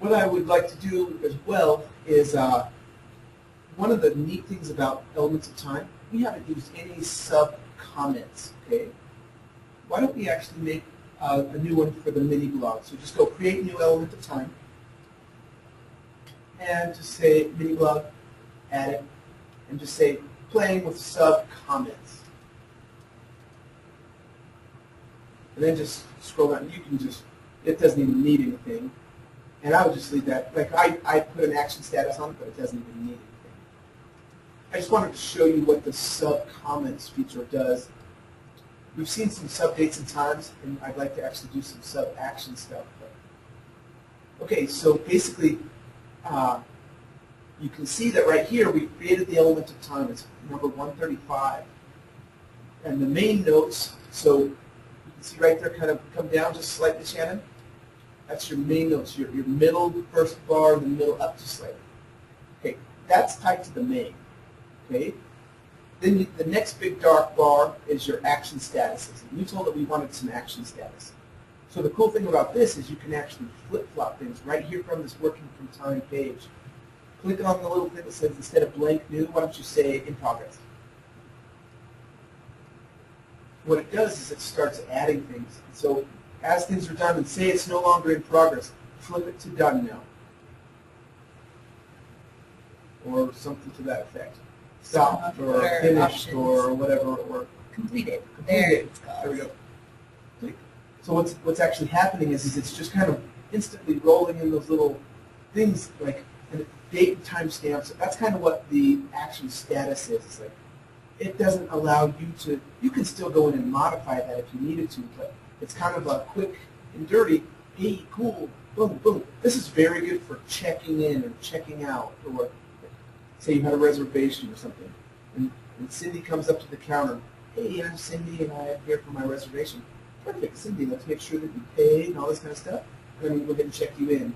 What I would like to do as well is one of the neat things about elements of time, we haven't used any sub-comments, okay? Why don't we actually make a new one for the mini blog? So just go create new element of time, and just say mini blog, add it, and just say playing with sub-comments. And then just scroll down. You can just, it doesn't even need anything. And I would just leave that. Like I put an action status on it, but it doesn't even need anything. I just wanted to show you what the sub-comments feature does. We've seen some sub-dates and times, and I'd like to actually do some sub-action stuff. Okay, so basically, you can see that right here we created the element of time. It's number 135. And the main notes, so you can see right there kind of come down just slightly, Shannon. That's your main notes, your middle first bar, the middle up just slightly. Okay, that's tied to the main. Okay, then the next big dark bar is your action statuses. And you told that we wanted some action status. So the cool thing about this is you can actually flip-flop things right here from this working from time page. Click on the little thing that says instead of blank new, why don't you say in progress? What it does is it starts adding things. So as things are done and say it's no longer in progress, flip it to done now. Or something to that effect. Stopped or finished options. Or whatever, or completed. There it's called. There we go. Click. So what's actually happening is it's just kind of instantly rolling in those little things like date and time stamps. That's kind of what the action status is. It's like it doesn't allow you to. You can still go in and modify that if you needed to, but it's kind of a quick and dirty. Hey, cool, boom, boom. This is very good for checking in or checking out, or say you had a reservation or something, and Cindy comes up to the counter. Hey, I'm Cindy, and I'm here for my reservation. Perfect, Cindy. Let's make sure that you paid and all this kind of stuff, and then we'll go ahead and check you in.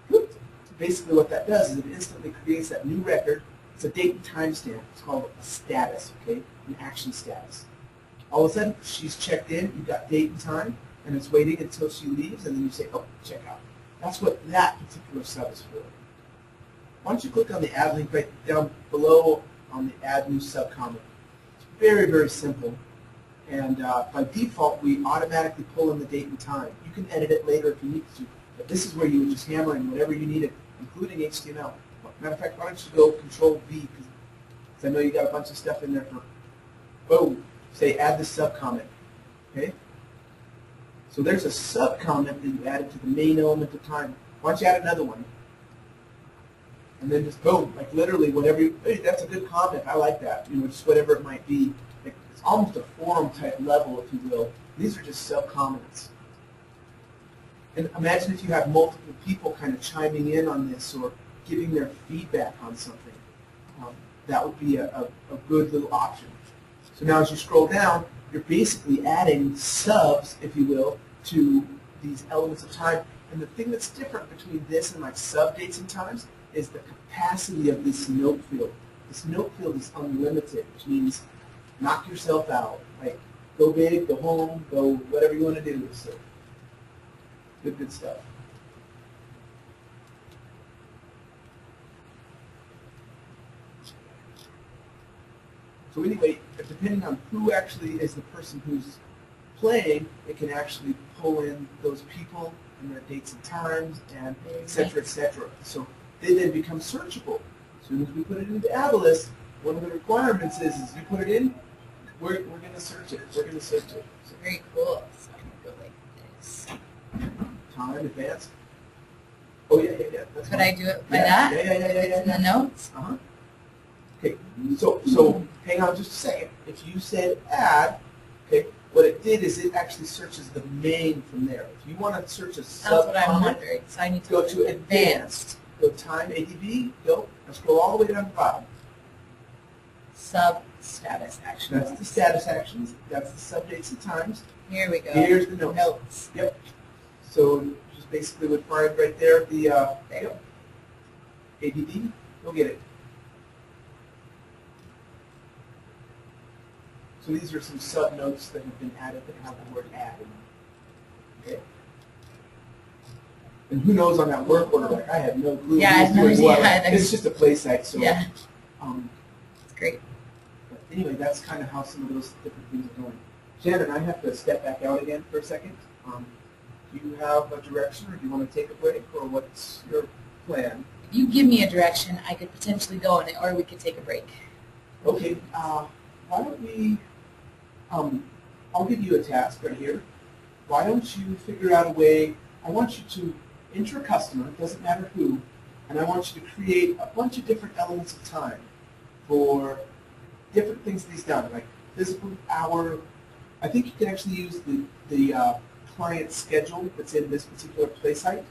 Whoop. Basically, what that does is it instantly creates that new record. It's a date and time stamp. It's called a status, okay, an action status. All of a sudden, she's checked in. You've got date and time, and it's waiting until she leaves, and then you say, oh, check out. That's what that particular sub is for. Why don't you click on the add link right down below on the add new sub comment. It's very, very simple. And by default, we automatically pull in the date and time. You can edit it later if you need to. But this is where you would just hammer in whatever you needed, including HTML. Matter of fact, why don't you go Control V, because I know you got a bunch of stuff in there for, boom, say add this sub comment. Okay? So there's a sub comment that you added to the main element of time. Why don't you add another one? And then just boom, like literally whatever you, hey, that's a good comment, I like that. You know, just whatever it might be. Like, it's almost a forum type level, if you will. These are just sub comments. And imagine if you have multiple people kind of chiming in on this or giving their feedback on something. That would be a good little option. So now as you scroll down, you're basically adding subs, if you will, to these elements of time. And the thing that's different between this and like sub dates and times is the capacity of this note field. This note field is unlimited, which means knock yourself out. Like, go big, go home, go whatever you want to do. So, good stuff. So anyway, depending on who actually is the person who's playing, it can actually pull in those people and their dates and times and et cetera, et cetera. So they then become searchable. As soon as we put it into Adilas, one of the requirements is you put it in, we're going to search it. We're going to search it. So very cool. So I'm going to go like this. Time, advanced. Oh, yeah. That's Could fine. I do it by that? Yeah. In the notes? Uh-huh. Okay, so hang on just a second. If you said add, okay, what it did is it actually searches the main from there. If you want to search a sub that's what I'm wondering. So I need to go to advanced. Go time, ADB, go, and scroll all the way down to the bottom. Sub status actions. That's the status actions. That's the sub dates and times. Here we go. Here's the notes. Yep. So just basically would find right there the ADB. Go get it. So these are some sub notes that have been added that have the word add in them. Okay. And who knows on that work order, like I had no clue Yeah, I who had no was doing idea what. either. It's just a play site, so Yeah, um, it's great. but anyway, that's kind of how some of those different things are going. Shannon, I have to step back out again for a second. Do you have a direction, or do you want to take a break, or what's your plan? If you give me a direction, I could potentially go in it, or we could take a break. Okay, why don't we, I'll give you a task right here. Why don't you figure out a way, I want you to enter a customer, it doesn't matter who, and I want you to create a bunch of different elements of time for different things that he's done, like physical hour. I think you can actually use the client schedule that's in this particular play site.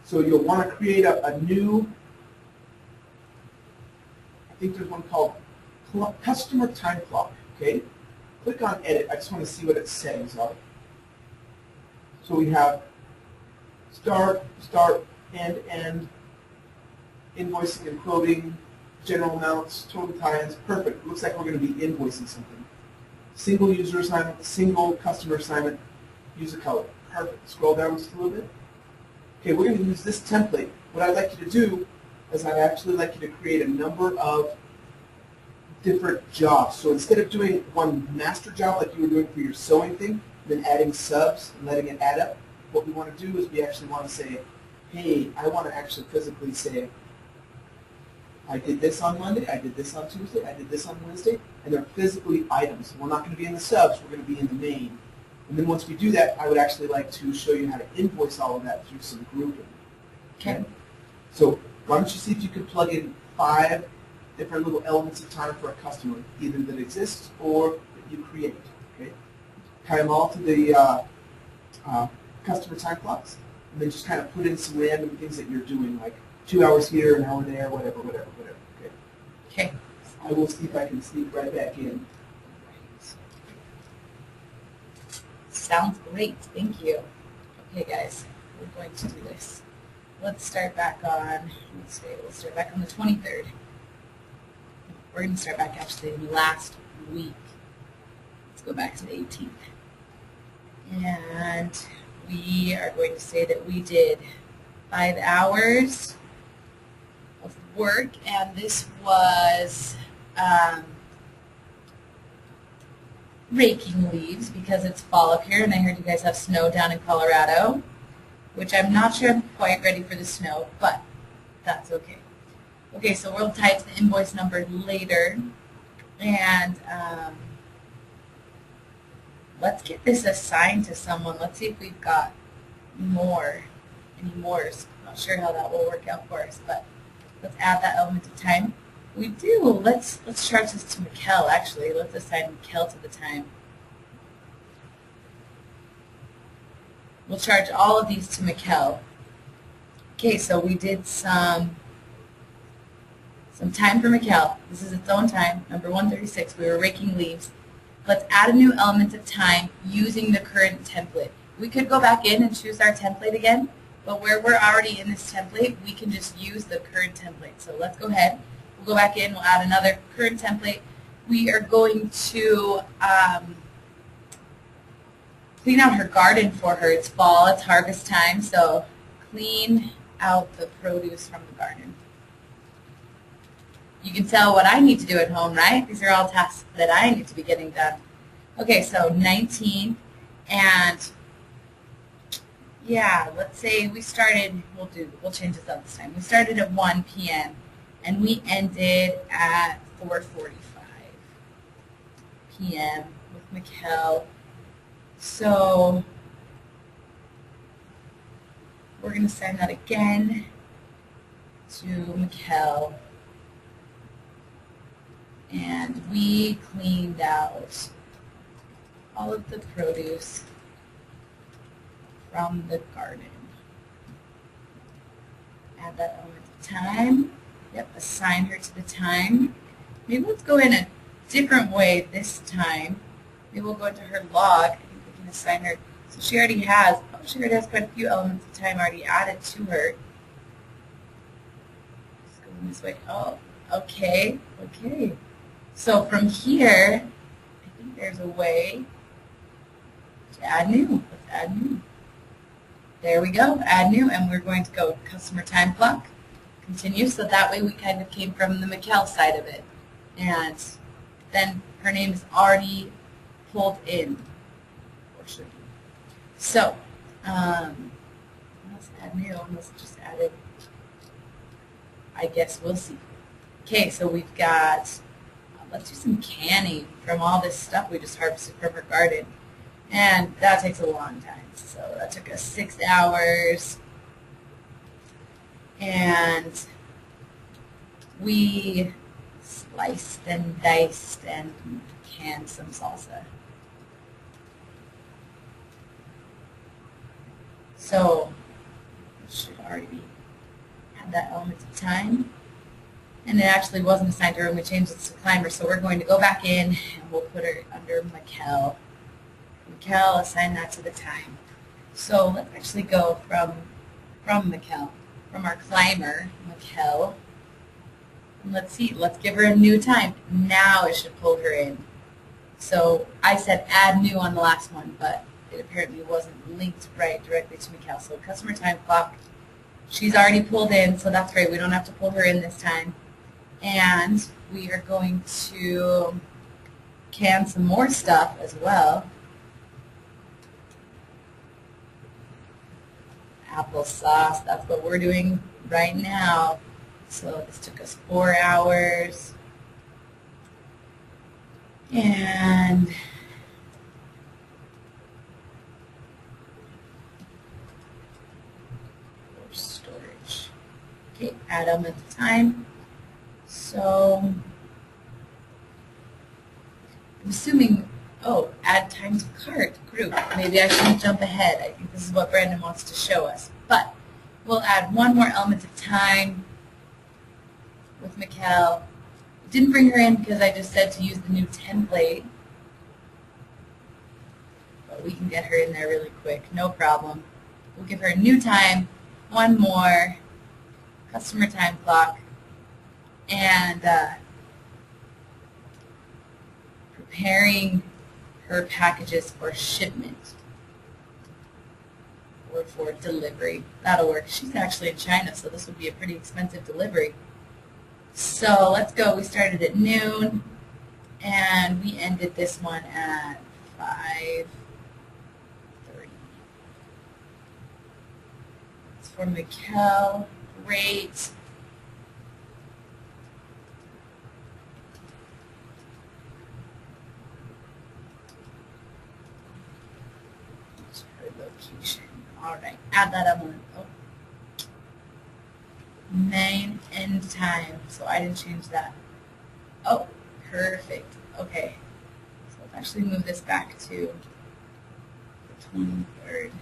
So you'll want to create a new, I think there's one called customer time clock, okay? Click on edit, I just want to see what its settings are. So we have start, end, invoicing and quoting, general amounts, total times, perfect. Looks like we're going to be invoicing something. Single user assignment, single customer assignment, use a color. Perfect. Scroll down just a little bit. Okay, we're going to use this template. What I'd like you to do is I'd actually like you to create a number of different jobs. So instead of doing one master job like you were doing for your sewing thing, then adding subs and letting it add up, what we want to do is we actually want to say, hey, I want to actually physically say, I did this on Monday, I did this on Tuesday, I did this on Wednesday, and they're physically items. We're not going to be in the subs, we're going to be in the main. And then once we do that, I would actually like to show you how to invoice all of that through some grouping. Okay. So why don't you see if you can plug in 5 different little elements of time for a customer, either that exists or that you create. Okay. Tie them all to the customer time clocks, and then just kind of put in some random things that you're doing, like 2 hours here, an hour there, whatever. Okay. Okay. I will see if I can sneak right back in. Sounds great. Thank you. Okay, guys, we're going to do this. Let's start back on. We'll start back on the 23rd. We're going to start back actually last week. Let's go back to the 18th. And we are going to say that we did 5 hours of work, and this was raking leaves because it's fall up here, and I heard you guys have snow down in Colorado, which I'm not sure I'm quite ready for the snow, but that's okay. Okay, so we'll type the invoice number later, and let's get this assigned to someone. Let's see if we've got any more. I'm not sure how that will work out for us, but let's add that element of time. We do. Let's charge this to Mikkel, actually. Let's assign Mikkel to the time. We'll charge all of these to Mikkel. Okay, so we did some time for Mikkel. This is its own time, number 136. We were raking leaves. Let's add a new element of time using the current template. We could go back in and choose our template again, but where we're already in this template, we can just use the current template. So let's go ahead. We'll go back in. We'll add another current template. We are going to clean out her garden for her. It's fall. It's harvest time, so clean out the produce from the garden. You can tell what I need to do at home, right? These are all tasks that I need to be getting done. Okay, so 19, and yeah, let's say we started, we'll change this up this time. We started at 1 p.m. and we ended at 4:45 p.m. with Mikkel. So we're going to send that again to Mikkel. And we cleaned out all of the produce from the garden. Add that element of time. Yep, assign her to the time. Maybe let's go in a different way this time. Maybe we'll go into her log. I think we can assign her. So she already has quite a few elements of time already added to her. Let's go in this way. Oh, okay. So from here, I think there's a way to add new. Let's add new. There we go, add new, and we're going to go customer time clock, continue, so that way we kind of came from the Mikkel side of it. And then her name is already pulled in, or should be. So, let's add new, let's just add it. I guess we'll see. Okay, so we've got, let's do some canning from all this stuff we just harvested from her garden. And that takes a long time. So that took us 6 hours. And we sliced and diced and canned some salsa. So it should already be had that element of time. And it actually wasn't assigned to her when we changed it to climber, so we're going to go back in and we'll put her under Mikkel. Mikkel, assign that to the time. So let's actually go from Mikkel, from our climber, Mikkel. And let's see, let's give her a new time. Now it should pull her in. So I said add new on the last one, but it apparently wasn't linked right directly to Mikkel. So customer time clock, she's already pulled in, so that's great. We don't have to pull her in this time. And we are going to can some more stuff as well. Applesauce, that's what we're doing right now. So this took us 4 hours. And for storage. Okay, add them at the time. So I'm assuming, oh, add time to cart group. Maybe I shouldn't jump ahead. I think this is what Brandon wants to show us. But we'll add one more element of time with Mikkel. Didn't bring her in because I just said to use the new template. But we can get her in there really quick, no problem. We'll give her a new time, one more, customer time clock, and preparing her packages for shipment or for delivery. That'll work. She's actually in China, so this would be a pretty expensive delivery. So let's go. We started at noon, and we ended this one at 5:30. It's for Mikkel. Great. Location. All right, add that up. Oh. Main end time. So I didn't change that. Oh, perfect. Okay. So let's actually move this back to the 23rd.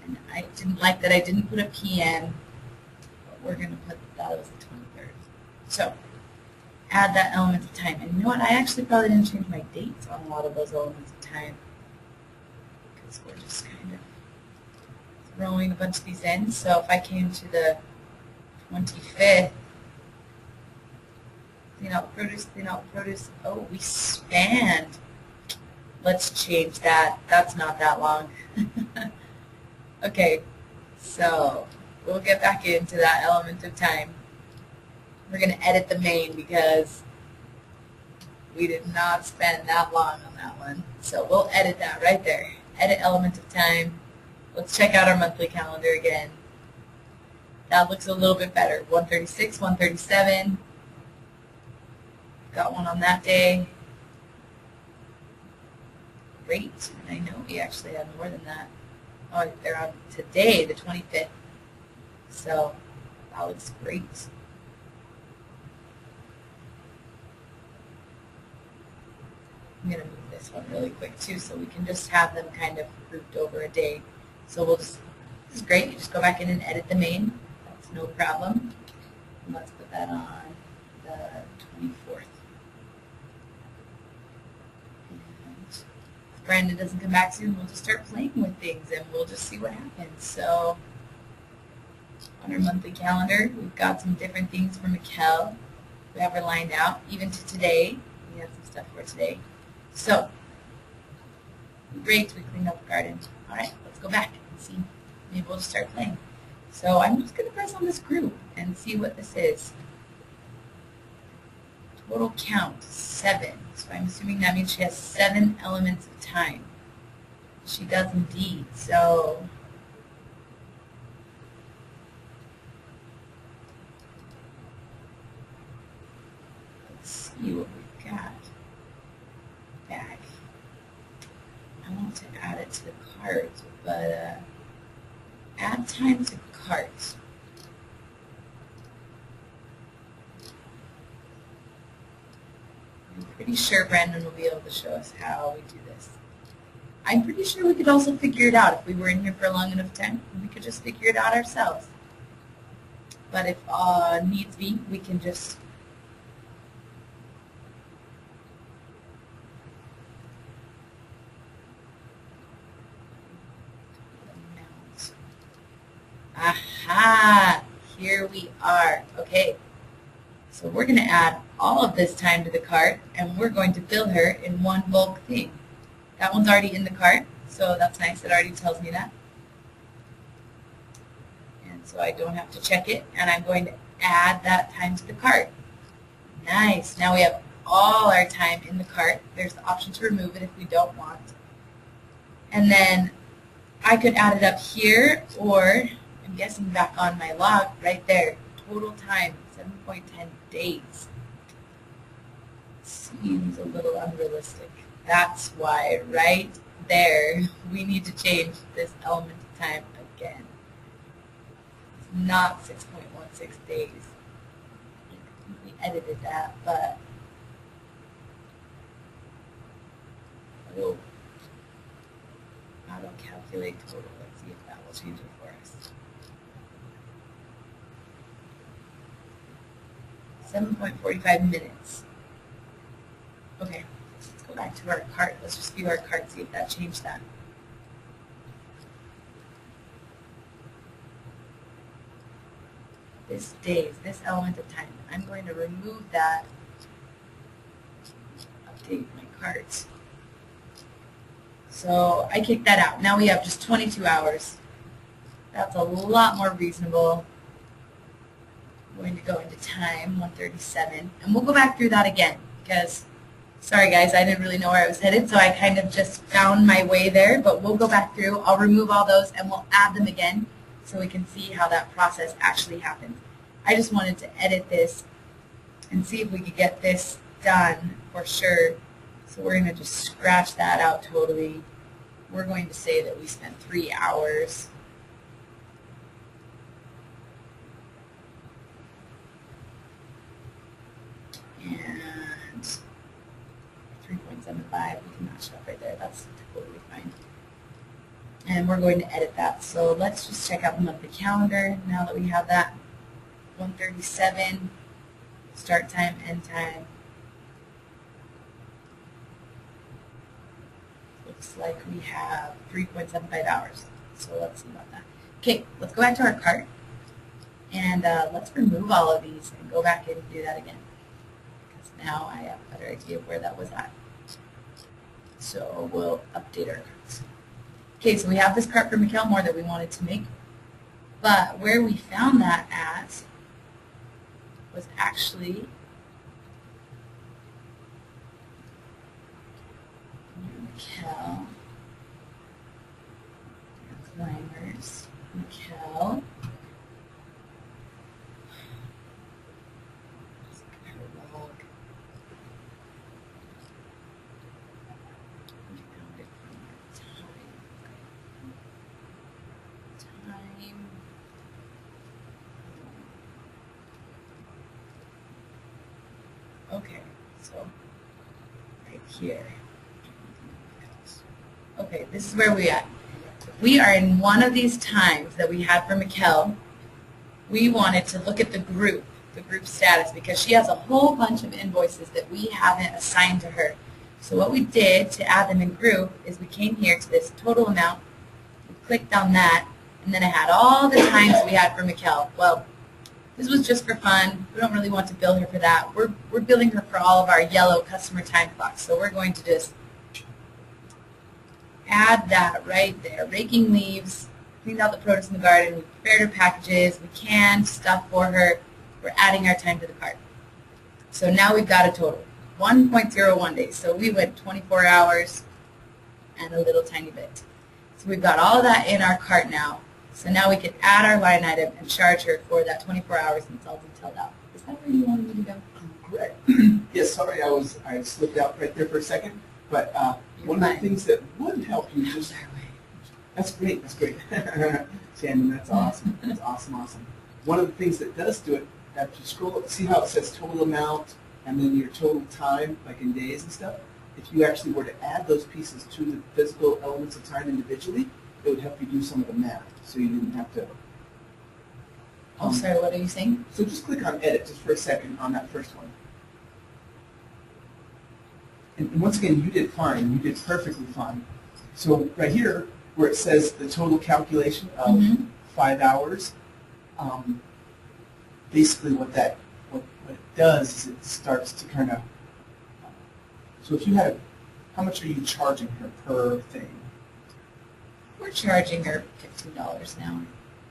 And I didn't like that I didn't put a PM, but we're going to put that as the 23rd. So add that element of time. And you know what? I actually probably didn't change my dates on a lot of those elements of time, because we're just kind of throwing a bunch of these in. So if I came to the 25th, clean out the produce. Oh, we spanned. Let's change that. That's not that long. Okay, so we'll get back into that element of time. We're going to edit the main because we did not spend that long on that one. So we'll edit that right there. Edit element of time. Let's check out our monthly calendar again. That looks a little bit better. 136, 137. Got one on that day. Great. And I know we actually had more than that. Oh, they're on today, the 25th. So that looks great. I'm going to move this one really quick too, so we can just have them kind of grouped over a day. So we'll just, this is great. You just go back in and edit the main. That's no problem. And let's put that on the 24th. And if Brandon doesn't come back soon, we'll just start playing with things and we'll just see what happens. So on our monthly calendar, we've got some different things for Mikkel. We have her lined out, even to today. We have some stuff for today. So, great, we cleaned up the garden. All right, let's go back and see. maybe we'll just start playing. So I'm just going to press on this group and see what this is. Total count, 7. So I'm assuming that means she has 7 elements of time. She does indeed. So let's see what we've got. Back. I want to add it to the cards, but add time to carts. I'm pretty sure Brandon will be able to show us how we do this. I'm pretty sure we could also figure it out if we were in here for a long enough time. We could just figure it out ourselves. But if needs be, we can just aha! Here we are. Okay. So we're going to add all of this time to the cart, and we're going to bill her in one bulk thing. That one's already in the cart, so that's nice. It already tells me that. And so I don't have to check it, and I'm going to add that time to the cart. Nice. Now we have all our time in the cart. There's the option to remove it if we don't want. And then I could add it up here, or I'm guessing back on my log right there. Total time, 7.10 days. Seems a little unrealistic. That's why right there we need to change this element of time again. It's not 6.16 days. We edited that, but oh, auto calculate total. Let's see if that will change it for us. 7.45 minutes. Okay, let's go back to our cart. Let's just view our cart, see if that changed that. This days, this element of time. I'm going to remove that. Update my cart. So I kicked that out. Now we have just 22 hours. That's a lot more reasonable. I'm going to go into time, 1:37, and we'll go back through that again because, sorry guys, I didn't really know where I was headed, so I kind of just found my way there, but we'll go back through. I'll remove all those and we'll add them again so we can see how that process actually happens. I just wanted to edit this and see if we could get this done for sure. So we're going to just scratch that out totally. We're going to say that we spent 3 hours. And 3.75, we can match it up right there. That's totally fine. And we're going to edit that. So let's just check out the monthly calendar now that we have that. 1:37, start time, end time. Looks like we have 3.75 hours. So let's see about that. Okay, let's go back to our cart. And let's remove all of these and go back in and do that again. Because now I have a better idea of where that was at. So we'll update our carts. Okay, so we have this cart for Mikkel Moore that we wanted to make. But where we found that at was actually Mikkel, climbers, Mikkel. Okay, so right here. Okay, this is where we are. We are in one of these times that we had for Mikkel. We wanted to look at the group status, because she has a whole bunch of invoices that we haven't assigned to her. So what we did to add them in group is we came here to this total amount, we clicked on that, and then it had all the times we had for Mikkel. Well, this was just for fun. We don't really want to bill her for that. We're billing her for all of our yellow customer time clocks. So we're going to just add that right there. Raking leaves, cleaned out the produce in the garden, we prepared her packages, we canned stuff for her, we're adding our time to the cart. So now we've got a total, 1.01 days. So we went 24 hours and a little tiny bit. So we've got all of that in our cart now. So now we can add our line item and charge her for that 24 hours and it's all detailed out. Is that where you wanted me to go? Correct. Yes, sorry, I slipped out right there for a second. But one of the things that would help you just, that's great, Shannon, that's awesome. That's awesome. One of the things that does do it, after you scroll up, see how it says total amount and then your total time, like in days and stuff? If you actually were to add those pieces to the physical elements of time individually, it would help you do some of the math, so you didn't have to. Oh, sorry, what are you saying? So just click on edit just for a second on that first one. And once again, you did fine. You did perfectly fine. So right here, where it says the total calculation of 5 hours, basically what it does is it starts to kind of. So if you had, how much are you charging her per thing? We're charging her $15 an hour.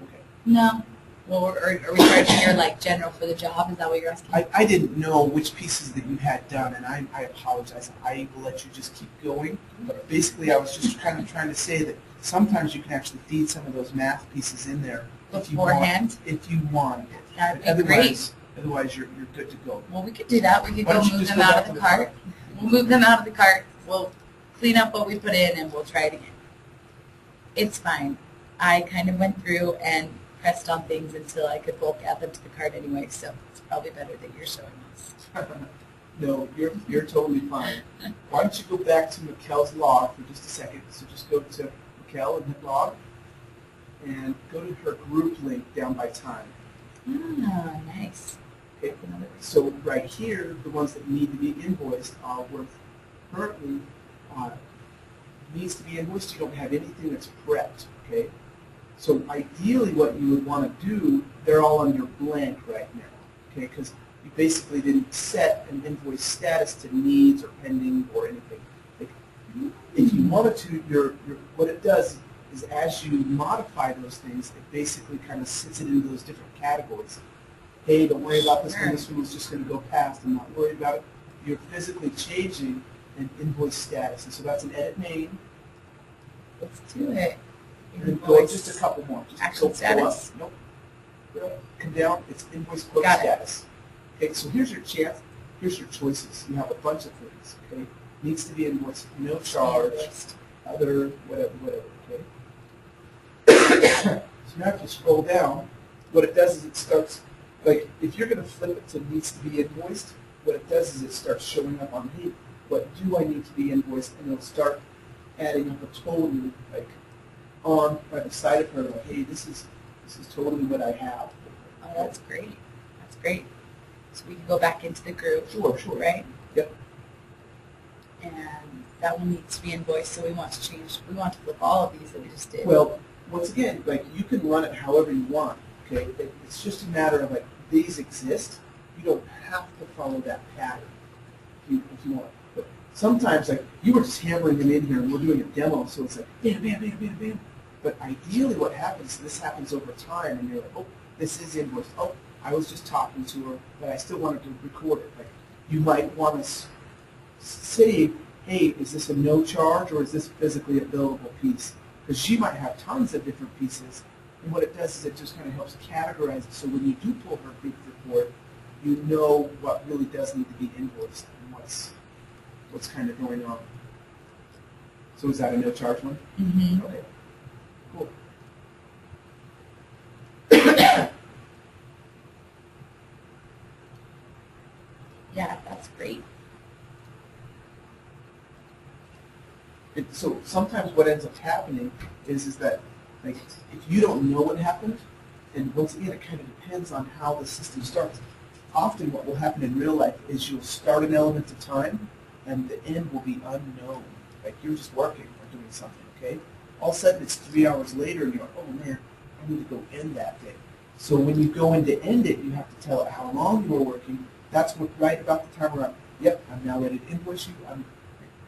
Okay. No. Well, are we charging her like general for the job? Is that what you're asking? I didn't know which pieces that you had done, and I apologize. I will let you just keep going. But basically, I was just kind of trying to say that sometimes you can actually feed some of those math pieces in there beforehand. If you want. That'd be great. Otherwise, you're good to go. Well, we could do that. We could go move them out of the cart. We'll move them out of the cart. We'll clean up what we put in, and we'll try it again. It's fine. I kind of went through and pressed on things until I could bulk add them to the cart anyway, so it's probably better that you're showing us. No, you're totally fine. Why don't you go back to Mikkel's log for just a second? So just go to Mikkel and hit log, and go to her group link down by time. Ah, nice. Okay. So right here, the ones that need to be invoiced are worth currently needs to be invoiced. You don't have anything that's prepped. Okay. So ideally, what you would want to do, they're all under blank right now. Okay, because you basically didn't set an invoice status to needs or pending or anything. Like, if you wanted to, what it does is as you modify those things, it basically kind of sits it into those different categories. Hey, don't worry about this one. This one was just going to go past. I'm not worried about it. You're physically changing an invoice status. And so that's an edit name. Let's do it. And then go just a couple more. Just action status? Nope. Come down. It's invoice quote status. Okay, so here's your chance. Here's your choices. You have a bunch of things. Okay, needs to be invoiced, no charge, other, whatever. Okay. So now if you scroll down, what it does is it starts, like if you're going to flip it to needs to be invoiced, what it does is it starts showing up on, hey, what do I need to be invoiced? And it'll start adding up a total, like on by the side of her, like, hey, this is totally what I have. Oh, that's great. That's great. So we can go back into the group. Sure. Right? Yep. And that one needs to be invoiced, so we want to flip all of these that we just did. Well, once again, like you can run it however you want. Okay, it's just a matter of like these exist. You don't have to follow that pattern if you want. But sometimes, like you were just hammering them in here, and we're doing a demo, so it's like bam, bam, bam, bam, bam. But ideally, what happens? This happens over time, and you're like, oh, this is invoiced. Oh, I was just talking to her, but I still wanted to record it. Like you might want to say, hey, is this a no charge or is this physically a billable piece? Because she might have tons of different pieces, and what it does is it just kind of helps categorize it. So when you do pull her group report, you know what really does need to be invoiced and what's kind of going on. So is that a no charge one? Mm-hmm. Okay. Cool. Yeah, that's great. So sometimes what ends up happening is that like if you don't know what happened, and once again it kind of depends on how the system starts. Often what will happen in real life is you'll start an element of time and the end will be unknown. Like you're just working or doing something, okay? All of a sudden it's 3 hours later and you're like, oh man, I need to go end that thing. So when you go in to end it, you have to tell it how long you were working. That's what, right about the time where yep, I'm now ready to invoice you. I'm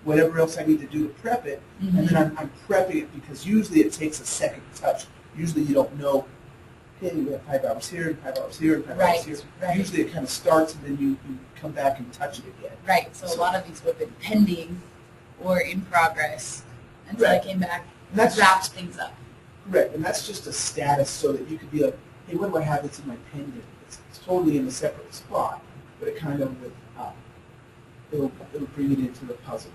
whatever else I need to do to prep it, and then I'm prepping it because usually it takes a second touch. Usually you don't know, hey, we have 5 hours here, and 5 hours here, and 5 hours here. Right. Usually it kind of starts and then you come back and touch it again. Right, so a lot of these would have been pending or in progress until I came back and wrapped things up. Correct, and that's just a status so that you could be like, hey, what do I have that's in my pending? It's totally in a separate spot, but it kind of it'll bring it into the puzzle.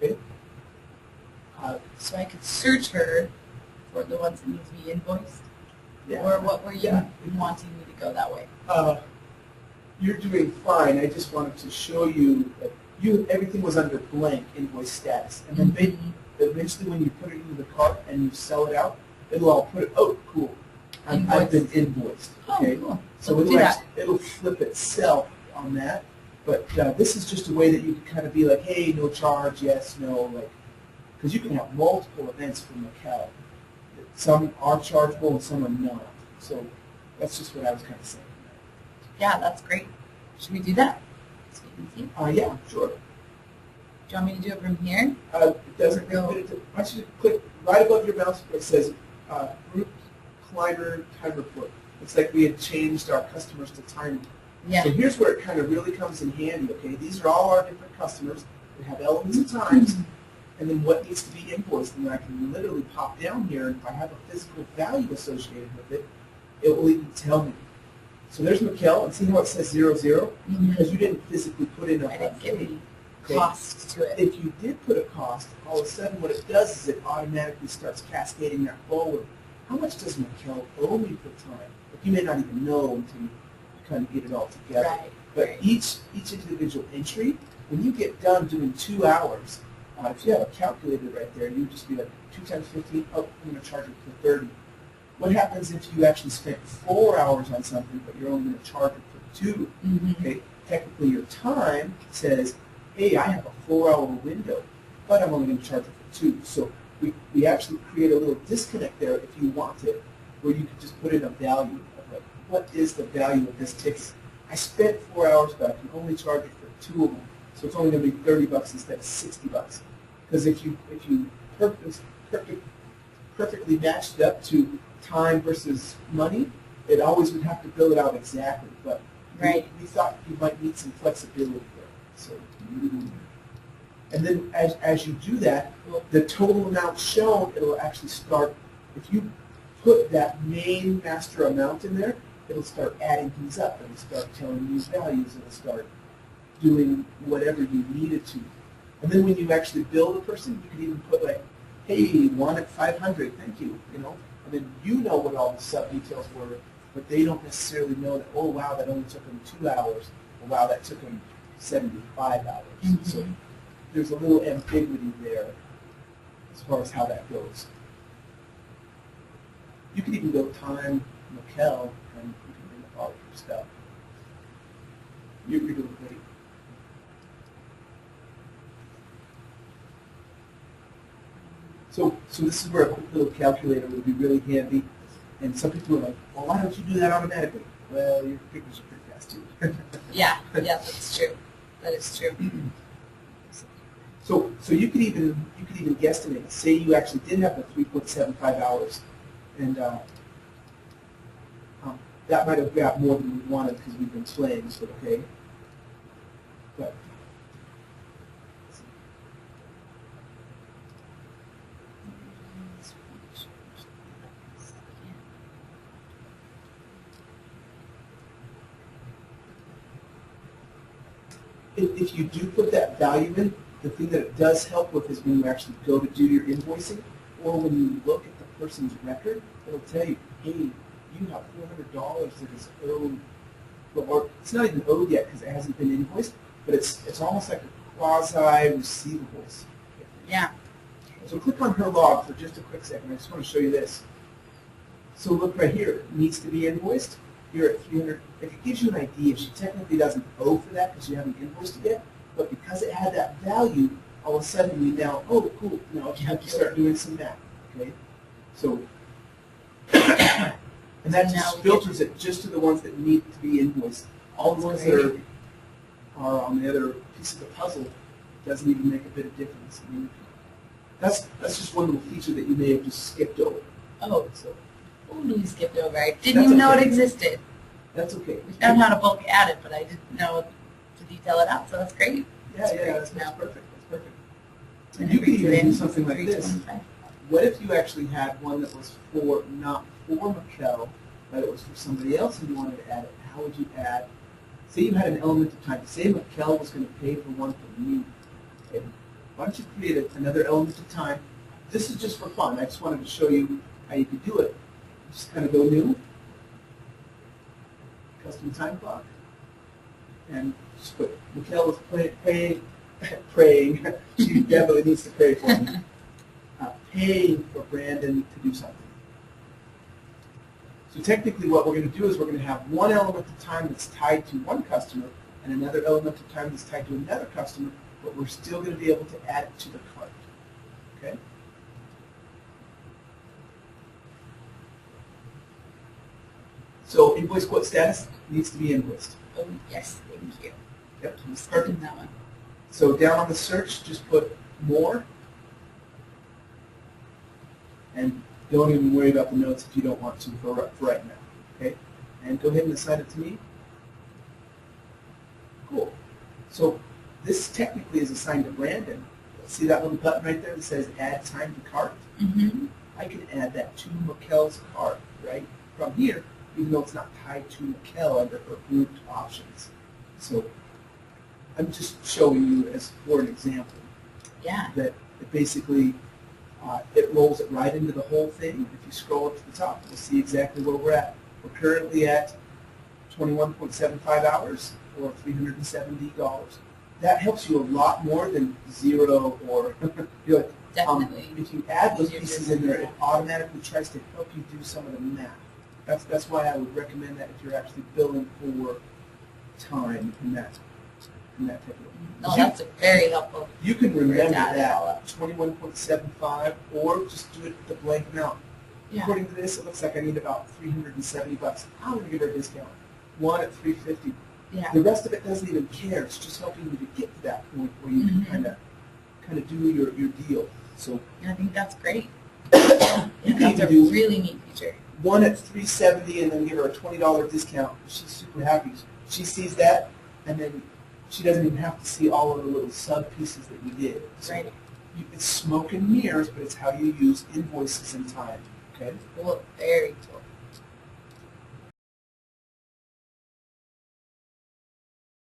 Okay? So I could search her for the ones that need to be invoiced? Yeah. Or what were you wanting me to go that way? You're doing fine. I just wanted to show you that everything was under blank invoice status, and then eventually when you put it into the cart and you sell it out, it'll all put it. Oh, cool! I've been invoiced. Okay, oh, cool. So it'll flip itself on that. But this is just a way that you can kind of be like, hey, no charge, yes, no, like, because you can have multiple events from Macau. Some are chargeable and some are not. So that's just what I was kind of saying. Yeah, that's great. Should we do that? So we can see? Yeah, sure. Do you want me to do it from here? It doesn't go. Why don't you click right above your mouse where it says Group Climber Time Report. Looks like we had changed our customers to timer. Yeah. So here's where it kind of really comes in handy, okay? These are all our different customers. We have elements of times, and then what needs to be invoiced. And then I can literally pop down here, and if I have a physical value associated with it, it will even tell me. So there's Mikkel, and see how it says 00? Because you didn't physically put in I didn't give any okay? cost to it. If you did put a cost, all of a sudden what it does is it automatically starts cascading that forward. How much does Mikkel owe me for time? Like you may not even know until you kind of get it all together. Right. But each individual entry, when you get done doing 2 hours, if you have a calculator right there, you would just be like 2 times 15, oh, I'm going to charge it for 30. What happens if you actually spent 4 hours on something, but you're only going to charge it for 2? Okay, technically your time says, hey, I have a 4-hour window, but I'm only going to charge it for 2. So we actually create a little disconnect there if you want it, where you could just put in a value of like, what is the value of this ticket? I spent 4 hours, but I can only charge it for 2 of them. So it's only going to be $30 instead of $60. Because if you perfectly matched it up to time versus money, it always would have to bill it out exactly. But we thought you might need some flexibility there. So, and then as you do that, the total amount shown, it'll actually start, if you put that main master amount in there, it'll start adding things up. It'll start telling you values. It'll start doing whatever you need it to. And then when you actually bill the person, you can even put like, hey, one at 500, thank you, you know. And then you know what all the sub details were, but they don't necessarily know that, oh wow, that only took them 2 hours, or wow, that took them 75 hours. So there's a little ambiguity there as far as how that goes. You can even go time Mikkel, and you can bring up all of your stuff. You're doing great. So this is where a quick little calculator would be really handy. And some people are like, well, why don't you do that automatically? Well, your figures are pretty fast too. Yeah, that's true. That is true. So you could even guesstimate. Say you actually did have the 3.75 hours, and that might have got more than we wanted because we've been playing. So okay, but. If you do put that value in, the thing that it does help with is when you actually go to do your invoicing, or when you look at the person's record, it'll tell you, hey, you have $400 that is owed, or it's not even owed yet because it hasn't been invoiced, but it's almost like a quasi-receivables. Yeah. So click on her log for just a quick second. I just want to show you this. So look right here, it needs to be invoiced. You're at 300. If it gives you an idea, she technically doesn't owe for that because you haven't invoiced it yet, but because it had that value, all of a sudden we now, oh, cool, now you have to start doing some math, okay? So, and that just filters it just to the ones that need to be invoiced. All the ones that are on the other piece of the puzzle doesn't even make a bit of difference. I mean, that's just one little feature that you may have just skipped over. Oh, So totally skipped over. I didn't even know it existed. that's okay. We found how to bulk add it, but I didn't know to detail it out, so that's great. Yeah, great. that's perfect. That's perfect. And You could every even do two something like this. 325. What if you actually had one that was not for Mikkel, but it was for somebody else and you wanted to add it? How would you add? Say you had an element of time. Say Mikkel was going to pay for one for me. Okay. Why don't you create another element of time? This is just for fun. I just wanted to show you how you could do it. Just kind of go new, custom time clock, and just put Mikkel is praying. She definitely needs to pray for me. Paying for Brandon to do something. So technically what we're going to do is we're going to have one element of time that's tied to one customer and another element of time that's tied to another customer, but we're still going to be able to add it to the cart. Okay? So invoice quote status needs to be invoiced. Oh, yes, thank you. Yep. I'm skipping that one. So down on the search, just put more. And don't even worry about the notes if you don't want to for right now. Okay? And go ahead and assign it to me. Cool. So this technically is assigned to Brandon. See that little button right there that says add time to cart? Mm-hmm. I can add that to Mikkel's cart, right? From here, even though it's not tied to Mikkel under her grouped options. So I'm just showing you as for an example. Yeah. That it basically it rolls it right into the whole thing. If you scroll up to the top, you'll see exactly where we're at. We're currently at 21.75 hours or $370. That helps you a lot more than zero or you know, Definitely. if you add those Easier to pieces in there, it remember. automatically tries to help you do some of the math. That's why I would recommend that if you're actually billing for time in that type of way. No, that's very helpful. You can remember add it all up. that 21.75 or just do it the blank amount. Yeah. According to this, it looks like I need about $370. I'm going to give her a discount. One at $350. Yeah. The rest of it doesn't even care. It's just helping you to get to that point where you can kind of do your deal. So I think that's great. you Yeah, can that's a even do really neat feature. one at $370 and then give her a $20 discount. She's super happy. She sees that, and then she doesn't even have to see all of the little sub pieces that you did. So Right. it's smoke and mirrors, but it's how you use invoices in time. Okay. Cool. Very cool.